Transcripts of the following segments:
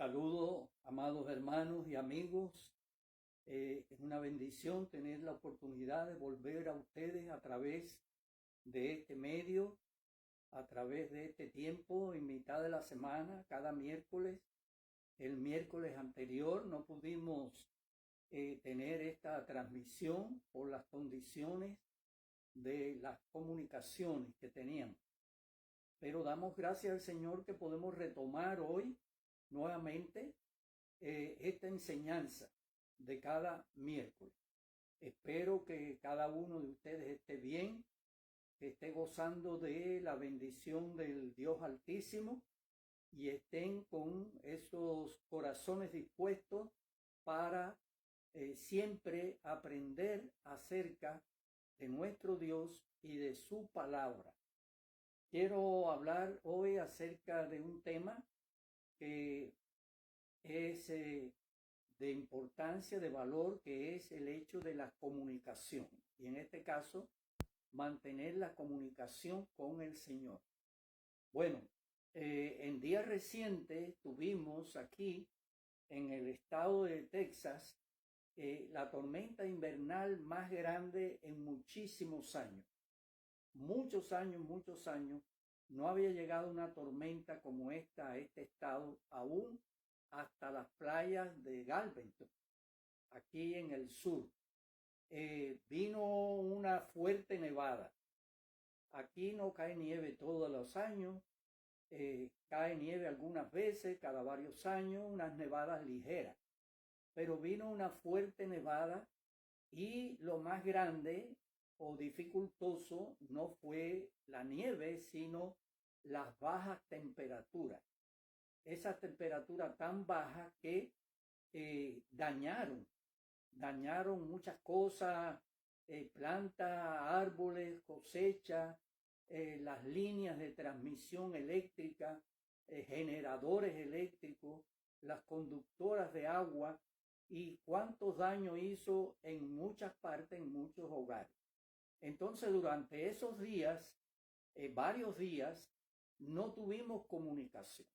Saludos, amados hermanos y amigos. Es una bendición tener la oportunidad de volver a ustedes a través de este medio, a través de este tiempo en mitad de la semana, cada miércoles. El miércoles anterior no pudimos tener esta transmisión por las condiciones de las comunicaciones que teníamos. Pero damos gracias al Señor que podemos retomar hoy nuevamente esta enseñanza de cada miércoles. Espero que cada uno de ustedes esté bien, que esté gozando de la bendición del Dios Altísimo y estén con esos corazones dispuestos para siempre aprender acerca de nuestro Dios y de su palabra. Quiero hablar hoy acerca de un tema que es de importancia, de valor, que es el hecho de la comunicación. Y en este caso, mantener la comunicación con el Señor. Bueno, en días recientes tuvimos aquí en el estado de Texas la tormenta invernal más grande en muchísimos años. Muchos años, no había llegado una tormenta como esta a este estado, aún hasta las playas de Galveston, aquí en el sur. Vino una fuerte nevada. Aquí no cae nieve todos los años, cae nieve algunas veces, cada varios años, unas nevadas ligeras. Pero vino una fuerte nevada y lo más grande o dificultoso no fue la nieve, sino las bajas temperaturas. Esas temperaturas tan bajas que dañaron muchas cosas, plantas, árboles, cosechas, las líneas de transmisión eléctrica, generadores eléctricos, las conductoras de agua, y cuántos daños hizo en muchas partes, en muchos hogares. Entonces, durante esos días, varios días, no tuvimos comunicación.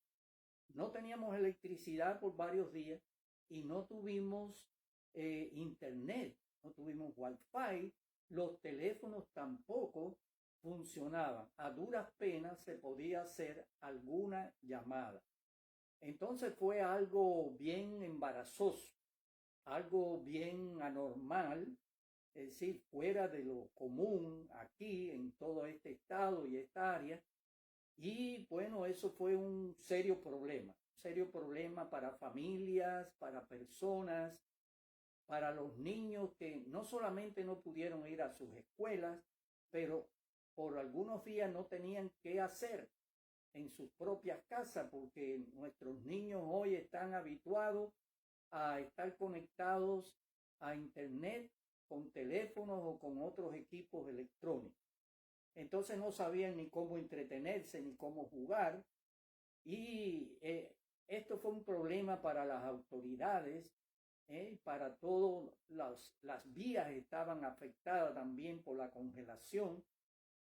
No teníamos electricidad por varios días y no tuvimos internet, no tuvimos wifi, los teléfonos tampoco funcionaban. A duras penas se podía hacer alguna llamada. Entonces fue algo bien embarazoso, algo bien anormal, es decir, fuera de lo común aquí en todo este estado y esta área. Y bueno, eso fue un serio problema para familias, para personas, para los niños que no solamente no pudieron ir a sus escuelas, pero por algunos días no tenían qué hacer en sus propias casas, porque nuestros niños hoy están habituados a estar conectados a internet con teléfonos o con otros equipos electrónicos. Entonces no sabían ni cómo entretenerse ni cómo jugar, y esto fue un problema para las autoridades, para todas las vías estaban afectadas también por la congelación,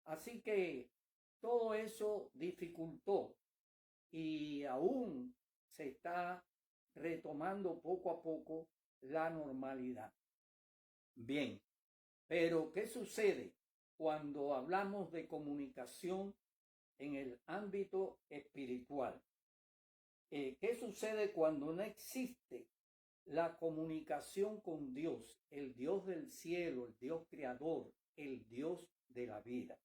así que todo eso dificultó y aún se está retomando poco a poco la normalidad. Bien, pero ¿qué sucede cuando hablamos de comunicación en el ámbito espiritual? ¿Qué sucede cuando no existe la comunicación con Dios, el Dios del cielo, el Dios creador, el Dios de la vida?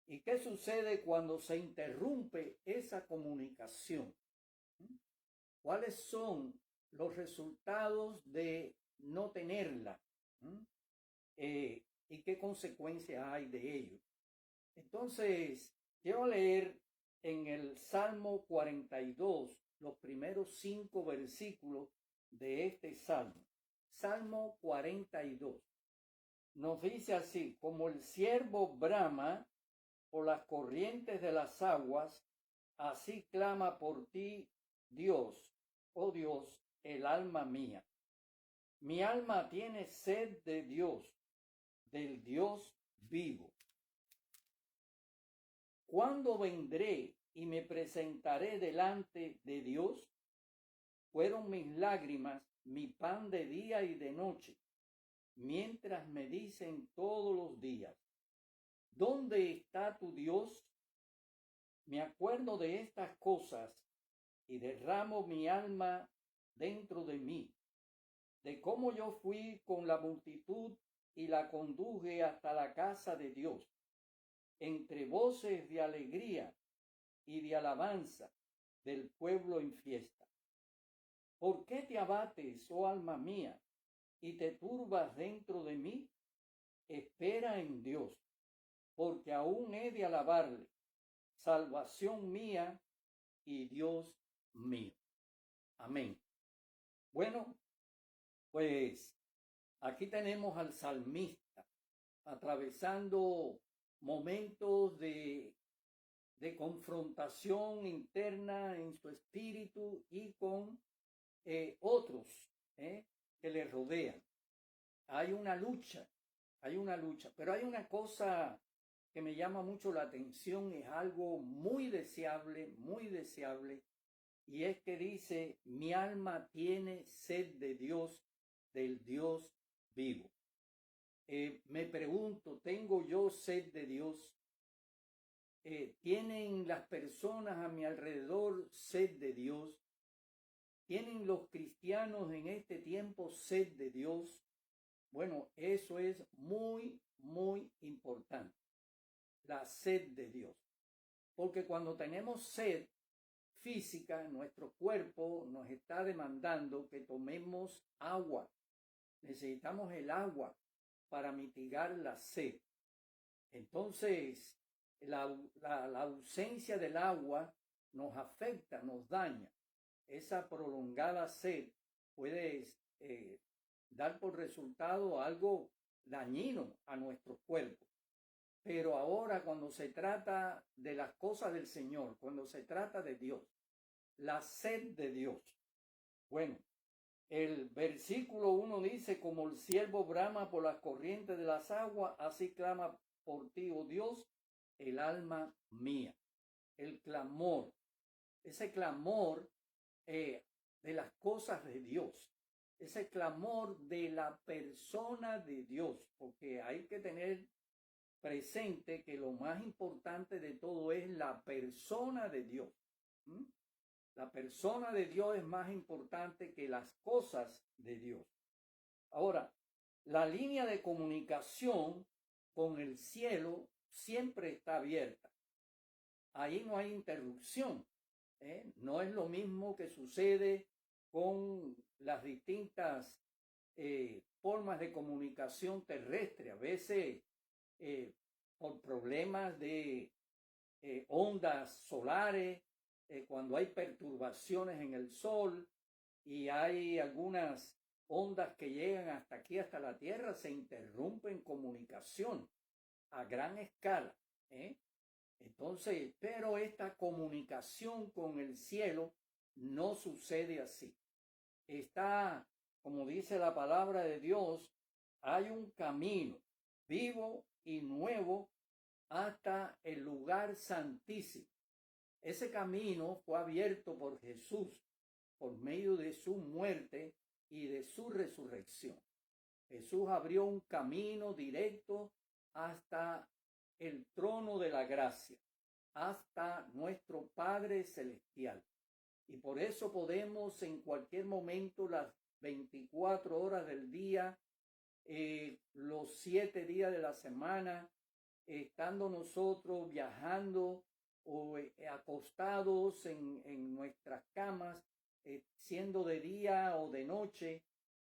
¿Y qué sucede cuando se interrumpe esa comunicación? ¿Cuáles son los resultados de no tenerla? ¿Y qué consecuencias hay de ello? Entonces, quiero leer en el Salmo 42 los primeros 5 versículos de este Salmo. Salmo 42. Nos dice así: como el ciervo brama por las corrientes de las aguas, así clama por ti, Dios, oh Dios, el alma mía. Mi alma tiene sed de Dios, del Dios vivo. ¿Cuándo vendré y me presentaré delante de Dios? fueron mis lágrimas, mi pan de día y de noche, mientras me dicen todos los días, ¿dónde está tu Dios? Me acuerdo de estas cosas y derramo mi alma dentro de mí, de cómo yo fui con la multitud y la conduje hasta la casa de Dios, entre voces de alegría y de alabanza del pueblo en fiesta. ¿Por qué te abates, oh alma mía, y te turbas dentro de mí? Espera en Dios, porque aún he de alabarle, salvación mía y Dios mío. Amén. Bueno, pues aquí tenemos al salmista atravesando momentos de confrontación interna en su espíritu y con otros que le rodean. Hay una lucha, pero hay una cosa que me llama mucho la atención, es algo muy deseable, y es que dice, mi alma tiene sed de Dios, del Dios vivo. Me pregunto, ¿tengo yo sed de Dios? ¿Tienen las personas a mi alrededor sed de Dios? ¿Tienen los cristianos en este tiempo sed de Dios? Bueno, eso es muy, muy importante, la sed de Dios. Porque cuando tenemos sed física, nuestro cuerpo nos está demandando que tomemos agua. Necesitamos el agua para mitigar la sed. Entonces, la ausencia del agua nos afecta, nos daña. Esa prolongada sed puede dar por resultado algo dañino a nuestro cuerpo. Pero ahora, cuando se trata de las cosas del Señor, cuando se trata de Dios, la sed de Dios. Bueno, el versículo 1 dice, como el siervo brama por las corrientes de las aguas, así clama por ti, oh Dios, el alma mía. El clamor, ese clamor de las cosas de Dios, ese clamor de la persona de Dios, porque hay que tener presente que lo más importante de todo es la persona de Dios. La persona de Dios es más importante que las cosas de Dios. Ahora, la línea de comunicación con el cielo siempre está abierta. Ahí no hay interrupción. No es lo mismo que sucede con las distintas formas de comunicación terrestre. A veces por problemas de ondas solares, cuando hay perturbaciones en el sol y hay algunas ondas que llegan hasta aquí, hasta la Tierra, se interrumpen comunicación a gran escala. Entonces, pero esta comunicación con el cielo no sucede así. Está, como dice la palabra de Dios, hay un camino vivo y nuevo hasta el lugar santísimo. Ese camino fue abierto por Jesús por medio de su muerte y de su resurrección. Jesús abrió un camino directo hasta el trono de la gracia, hasta nuestro Padre Celestial. Y por eso podemos en cualquier momento, las 24 horas del día, los 7 días de la semana, estando nosotros viajando o acostados en nuestras camas, siendo de día o de noche,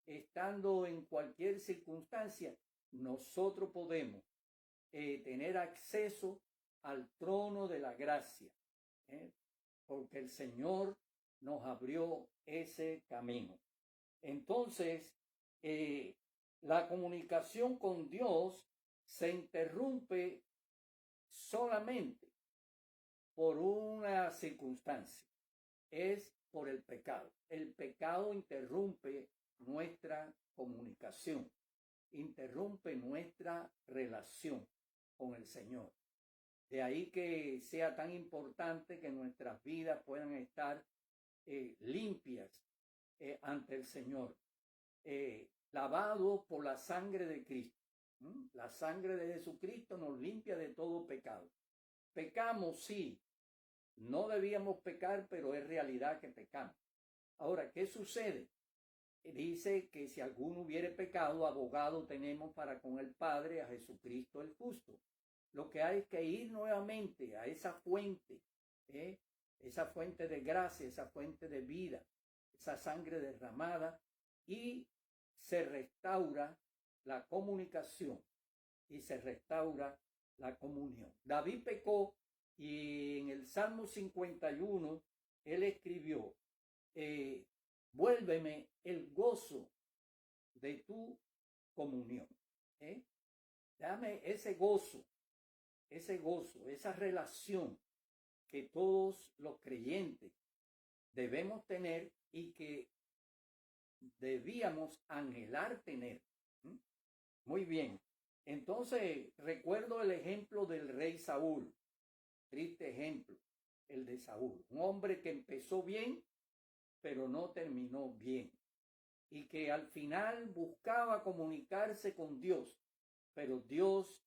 estando en cualquier circunstancia, nosotros podemos tener acceso al trono de la gracia, porque el Señor nos abrió ese camino. Entonces, la comunicación con Dios se interrumpe solamente por una circunstancia, es por el pecado. El pecado interrumpe nuestra comunicación, interrumpe nuestra relación con el Señor. De ahí que sea tan importante que nuestras vidas puedan estar limpias ante el Señor, lavado por la sangre de Cristo. La sangre de Jesucristo nos limpia de todo pecado. Pecamos, sí, no debíamos pecar, pero es realidad que pecamos. Ahora, ¿qué sucede? Dice que si alguno hubiere pecado, abogado tenemos para con el Padre, a Jesucristo el justo. Lo que hay es que ir nuevamente a esa fuente de gracia, esa fuente de vida, esa sangre derramada, y se restaura la comunicación y se restaura la comunión. David pecó y en el Salmo 51 él escribió, vuélveme el gozo de tu comunión. Dame ese gozo, esa relación que todos los creyentes debemos tener y que debíamos anhelar tener. Muy bien. Entonces, recuerdo el ejemplo del rey Saúl. Triste ejemplo, el de Saúl. Un hombre que empezó bien, pero no terminó bien. Y que al final buscaba comunicarse con Dios, pero Dios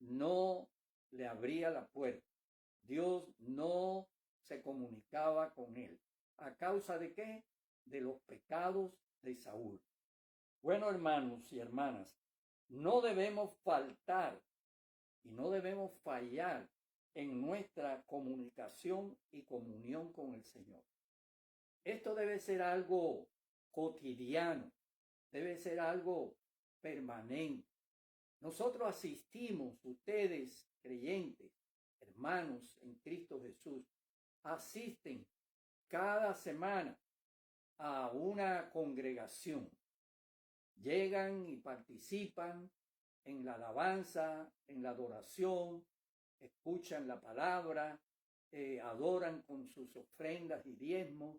no le abría la puerta. Dios no se comunicaba con él. ¿A causa de qué? De los pecados de Saúl. Bueno, hermanos y hermanas, no debemos faltar y no debemos fallar en nuestra comunicación y comunión con el Señor. Esto debe ser algo cotidiano, debe ser algo permanente. Nosotros asistimos, ustedes creyentes, hermanos en Cristo Jesús, asisten cada semana a una congregación. Llegan y participan en la alabanza, en la adoración, escuchan la palabra, adoran con sus ofrendas y diezmos,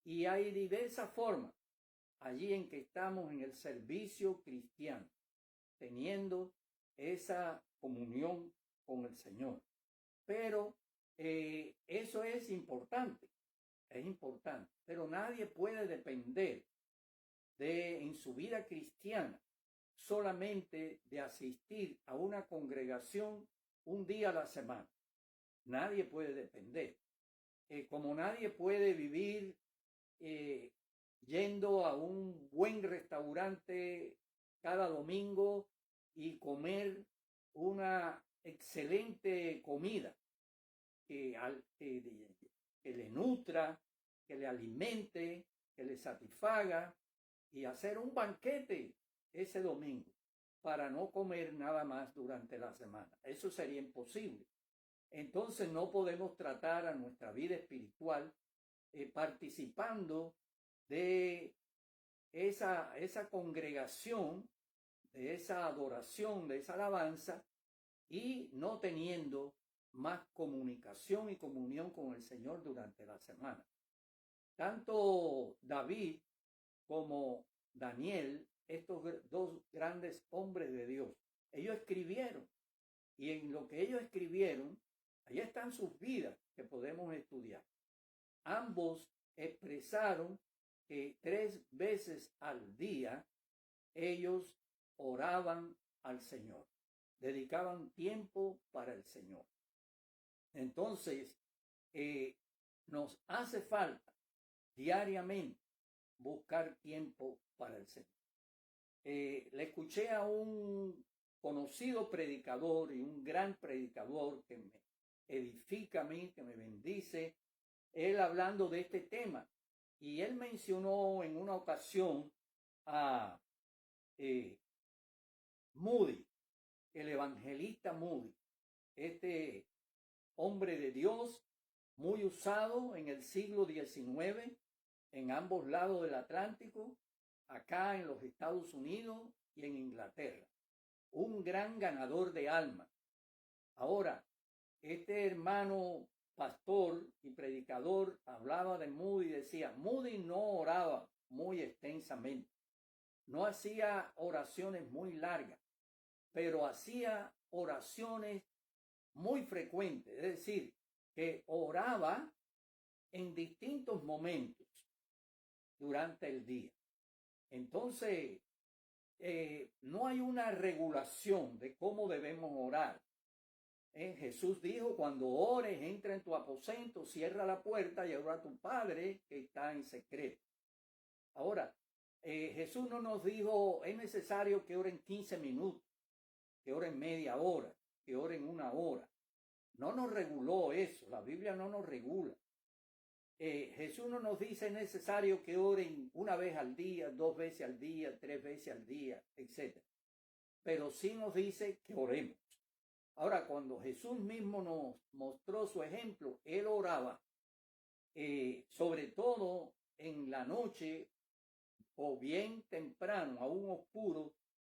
y hay diversas formas allí en que estamos en el servicio cristiano, teniendo esa comunión con el Señor. Pero eso es importante, pero nadie puede depender en su vida cristiana solamente de asistir a una congregación un día a la semana. Nadie puede depender. Como nadie puede vivir yendo a un buen restaurante cada domingo y comer una excelente comida que le nutra, que le alimente, que le satisfaga, y hacer un banquete ese domingo para no comer nada más durante la semana. Eso sería imposible. Entonces no podemos tratar a nuestra vida espiritual participando de esa congregación, de esa adoración, de esa alabanza, y no teniendo más comunicación y comunión con el Señor durante la semana. Tanto David como Daniel, estos dos grandes hombres de Dios, ellos escribieron, y en lo que ellos escribieron, ahí están sus vidas que podemos estudiar. Ambos expresaron que 3 veces al día ellos oraban al Señor, dedicaban tiempo para el Señor. Entonces, nos hace falta diariamente buscar tiempo para el Señor. Le escuché a un conocido predicador y un gran predicador que me edifica a mí, que me bendice, él hablando de este tema, y él mencionó en una ocasión a Moody, el evangelista Moody, este hombre de Dios muy usado en el siglo XIX en ambos lados del Atlántico, acá en los Estados Unidos y en Inglaterra. Un gran ganador de almas. Ahora, este hermano pastor y predicador hablaba de Moody y decía, Moody no oraba muy extensamente, no hacía oraciones muy largas, pero hacía oraciones muy frecuentes, es decir, que oraba en distintos momentos. durante el día. Entonces, no hay una regulación de cómo debemos orar. Jesús dijo, cuando ores, entra en tu aposento, cierra la puerta y ora a tu Padre que está en secreto. Ahora, Jesús no nos dijo, es necesario que oren 15 minutos, que oren media hora, que oren una hora. No nos reguló eso, la Biblia no nos regula. Jesús no nos dice es necesario que oren una vez al día, 2 veces al día, 3 veces al día, etc. Pero sí nos dice que oremos. Ahora, cuando Jesús mismo nos mostró su ejemplo, él oraba, sobre todo en la noche o bien temprano, aún oscuro,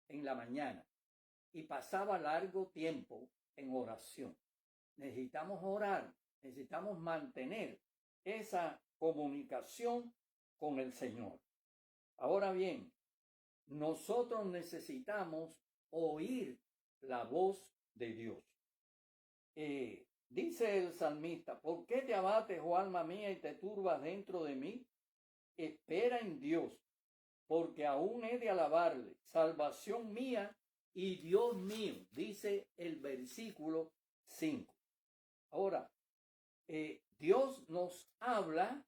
en la mañana, y pasaba largo tiempo en oración. Necesitamos orar, necesitamos mantener esa comunicación con el Señor. Ahora bien, nosotros necesitamos oír la voz de Dios. Dice el salmista, ¿por qué te abates, oh alma mía, y te turbas dentro de mí? Espera en Dios, porque aún he de alabarle, salvación mía y Dios mío, dice el versículo 5. Ahora, Dios nos habla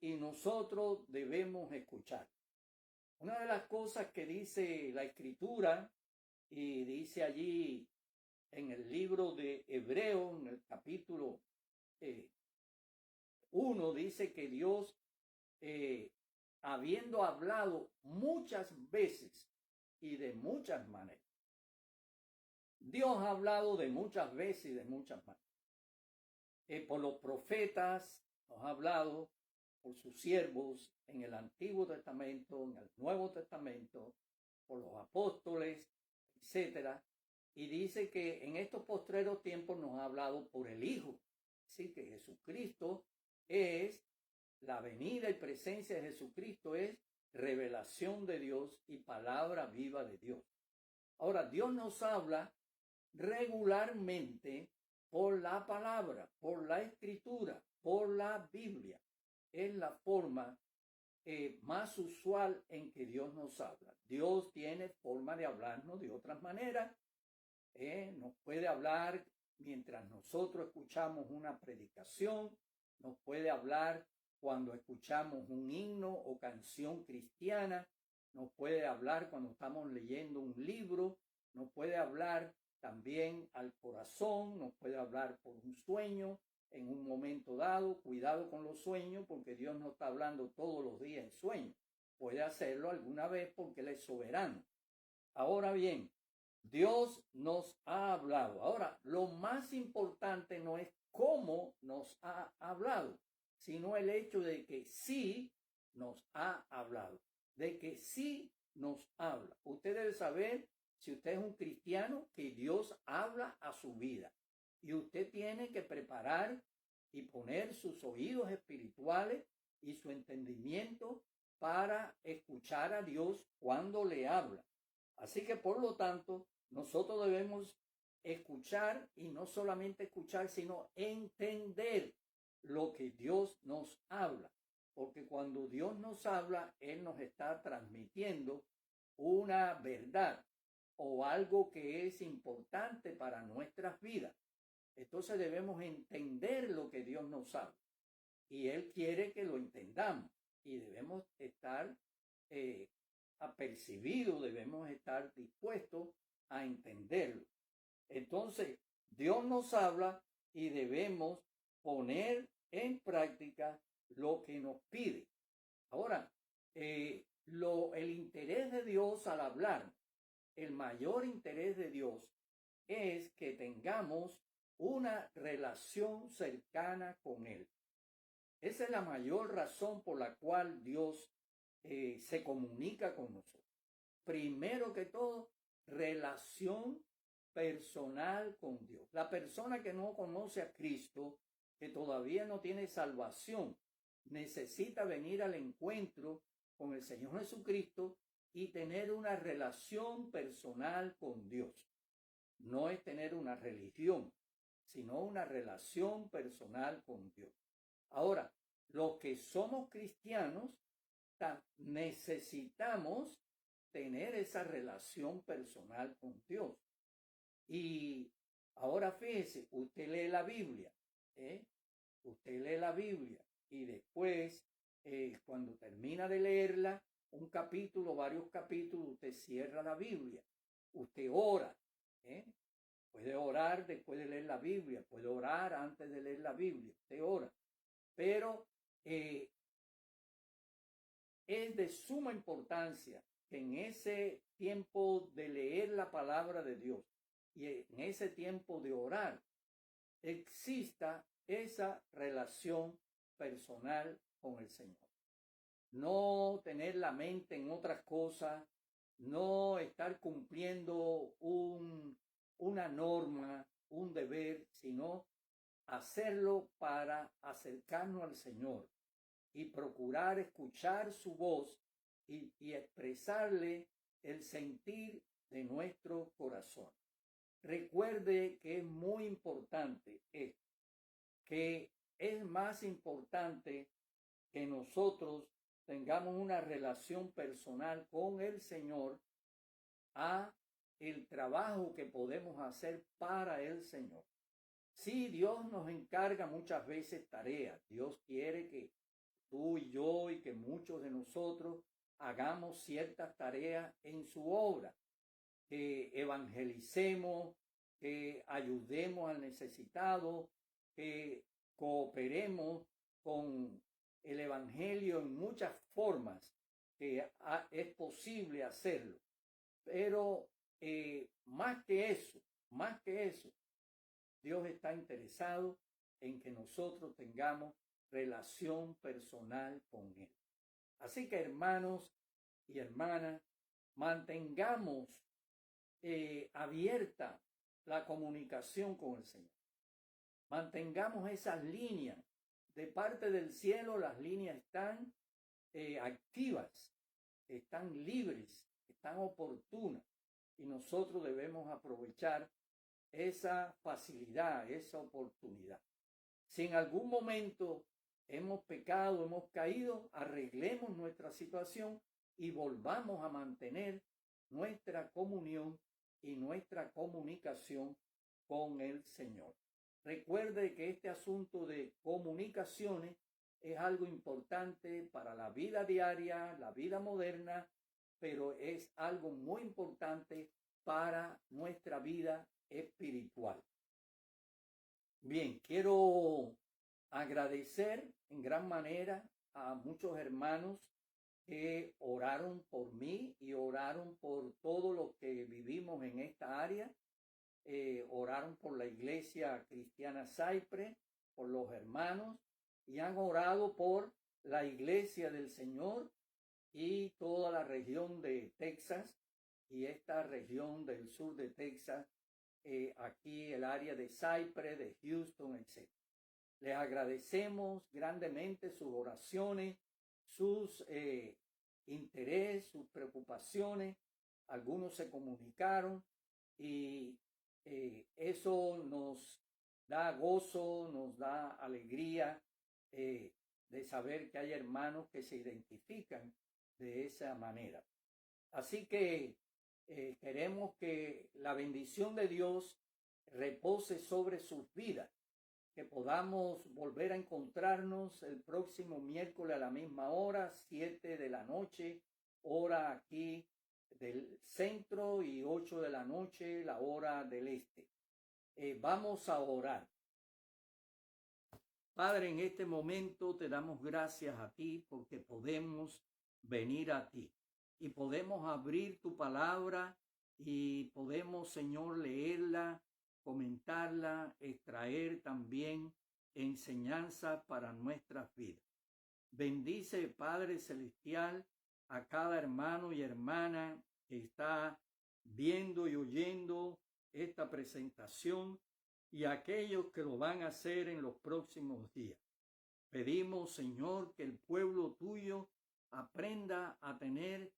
y nosotros debemos escuchar. Una de las cosas que dice la Escritura, y dice allí en el libro de Hebreo, en el capítulo 1, dice que Dios, habiendo hablado muchas veces y de muchas maneras, Dios ha hablado de muchas veces y de muchas maneras. Por los profetas nos ha hablado, por sus siervos en el Antiguo Testamento, en el Nuevo Testamento, por los apóstoles, etcétera. Y dice que en estos postreros tiempos nos ha hablado por el Hijo. Así que Jesucristo es la venida y presencia de Jesucristo, es revelación de Dios y palabra viva de Dios. Ahora, Dios nos habla regularmente por la palabra, por la escritura, por la Biblia. Es la forma más usual en que Dios nos habla. Dios tiene forma de hablarnos de otras maneras. Nos puede hablar mientras nosotros escuchamos una predicación, nos puede hablar cuando escuchamos un himno o canción cristiana, nos puede hablar cuando estamos leyendo un libro, nos puede hablar también al corazón, nos puede hablar por un sueño en un momento dado. Cuidado con los sueños, porque Dios no está hablando todos los días en sueños. Puede hacerlo alguna vez porque Él es soberano. Ahora bien, Dios nos ha hablado. Ahora, lo más importante no es cómo nos ha hablado, sino el hecho de que sí nos ha hablado, de que sí nos habla. Usted debe saber, si usted es un cristiano, que Dios habla a su vida. Y usted tiene que preparar y poner sus oídos espirituales y su entendimiento para escuchar a Dios cuando le habla. Así que, por lo tanto, nosotros debemos escuchar, y no solamente escuchar, sino entender lo que Dios nos habla. Porque cuando Dios nos habla, Él nos está transmitiendo una verdad o algo que es importante para nuestras vidas. Entonces debemos entender lo que Dios nos habla. Y Él quiere que lo entendamos. Y debemos estar apercibidos, debemos estar dispuestos a entenderlo. Entonces, Dios nos habla y debemos poner en práctica lo que nos pide. Ahora, el interés de Dios al hablar, el mayor interés de Dios es que tengamos una relación cercana con Él. Esa es la mayor razón por la cual Dios se comunica con nosotros. Primero que todo, relación personal con Dios. La persona que no conoce a Cristo, que todavía no tiene salvación, necesita venir al encuentro con el Señor Jesucristo y tener una relación personal con Dios. No es tener una religión, sino una relación personal con Dios. Ahora, los que somos cristianos necesitamos tener esa relación personal con Dios. Y ahora fíjese, usted lee la Biblia, usted lee la Biblia y después, cuando termina de leerla, un capítulo, varios capítulos, usted cierra la Biblia, usted ora, puede orar después de leer la Biblia, puede orar antes de leer la Biblia, usted ora, pero es de suma importancia que en ese tiempo de leer la palabra de Dios y en ese tiempo de orar exista esa relación personal con el Señor. No tener la mente en otras cosas, no estar cumpliendo una norma, un deber, sino hacerlo para acercarnos al Señor y procurar escuchar su voz y expresarle el sentir de nuestro corazón. Recuerde que es muy importante esto, que es más importante que nosotros tengamos una relación personal con el Señor a el trabajo que podemos hacer para el Señor. Sí, Dios nos encarga muchas veces tareas. Dios quiere que tú y yo y que muchos de nosotros hagamos ciertas tareas en su obra, que evangelicemos, que ayudemos al necesitado, que cooperemos con el evangelio en muchas formas que es posible hacerlo. Pero más que eso, Dios está interesado en que nosotros tengamos relación personal con Él. Así que, hermanos y hermanas, mantengamos abierta la comunicación con el Señor. Mantengamos esas líneas. De parte del cielo, las líneas están activas, están libres, están oportunas. Y nosotros debemos aprovechar esa facilidad, esa oportunidad. Si en algún momento hemos pecado, hemos caído, arreglemos nuestra situación y volvamos a mantener nuestra comunión y nuestra comunicación con el Señor. Recuerde que este asunto de comunicaciones es algo importante para la vida diaria, la vida moderna, pero es algo muy importante para nuestra vida espiritual. Bien, quiero agradecer en gran manera a muchos hermanos que oraron por mí y oraron por todos los que vivimos en esta área. Oraron por la Iglesia Cristiana Cypress, por los hermanos, y han orado por la Iglesia del Señor y toda la región de Texas y esta región del sur de Texas, aquí el área de Cypress, de Houston, etc. Les agradecemos grandemente sus oraciones, sus interés, sus preocupaciones. Algunos se comunicaron y eso nos da gozo, nos da alegría de saber que hay hermanos que se identifican de esa manera. Así que queremos que la bendición de Dios repose sobre sus vidas, que podamos volver a encontrarnos el próximo miércoles a la misma hora, 7 de la noche, hora aquí del centro, y 8 de la noche, la hora del este. Vamos a orar. Padre, en este momento te damos gracias a ti porque podemos venir a ti y podemos abrir tu palabra y podemos, Señor, leerla, comentarla, extraer también enseñanza para nuestras vidas. Bendice, Padre Celestial, a cada hermano y hermana que está viendo y oyendo esta presentación y a aquellos que lo van a hacer en los próximos días. Pedimos, Señor, que el pueblo tuyo aprenda a tener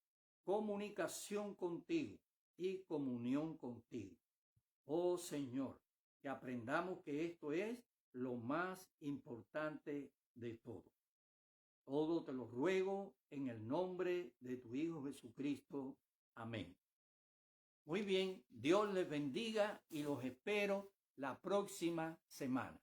comunicación contigo y comunión contigo. Oh Señor, que aprendamos que esto es lo más importante de todo. Todo te lo ruego en el nombre de tu Hijo Jesucristo. Amén. Muy bien, Dios les bendiga y los espero la próxima semana.